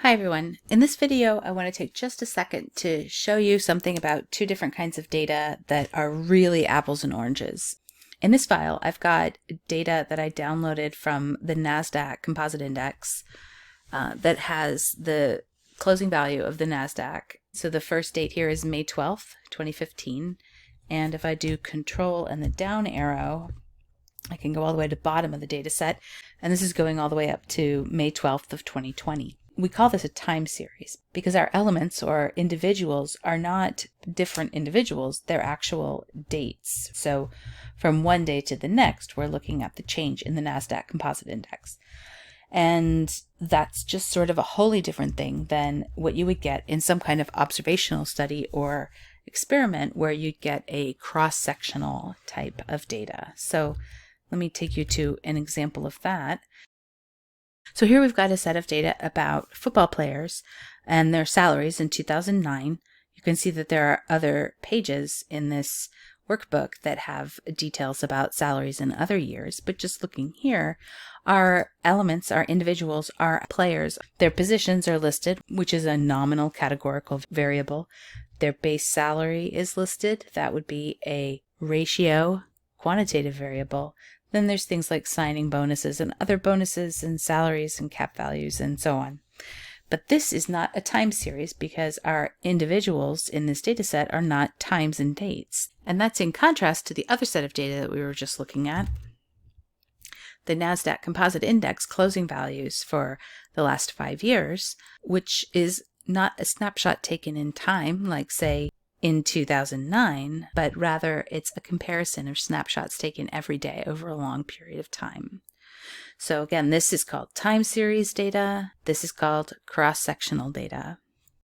Hi everyone. In this video, I want to take just a second to show you something about two different kinds of data that are really apples and oranges. In this file, I've got data that I downloaded from the NASDAQ Composite Index that has the closing value of the NASDAQ. So the first date here is May 12th, 2015. And if I do Control and the down arrow, I can go all the way to the bottom of the data set. And this is going all the way up to May 12th of 2020. We call this a time series because our elements or individuals are not different individuals, they're actual dates. So from one day to the next, we're looking at the change in the NASDAQ Composite Index. And that's just sort of a wholly different thing than what you would get in some kind of observational study or experiment where you'd get a cross-sectional type of data. So let me take you to an example of that. So here we've got a set of data about football players and their salaries in 2009. You can see that there are other pages in this workbook that have details about salaries in other years, but just looking here, our elements, our individuals, our players, their positions are listed, which is a nominal categorical variable. Their base salary is listed. That would be a ratio quantitative variable. Then there's things like signing bonuses and other bonuses and salaries and cap values and so on. But this is not a time series because our individuals in this data set are not times and dates. And that's in contrast to the other set of data that we were just looking at, the NASDAQ Composite Index closing values for the last 5 years, which is not a snapshot taken in time, like say in 2009, but rather it's a comparison of snapshots taken every day over a long period of time. So again, this is called time series data. This is called cross-sectional data.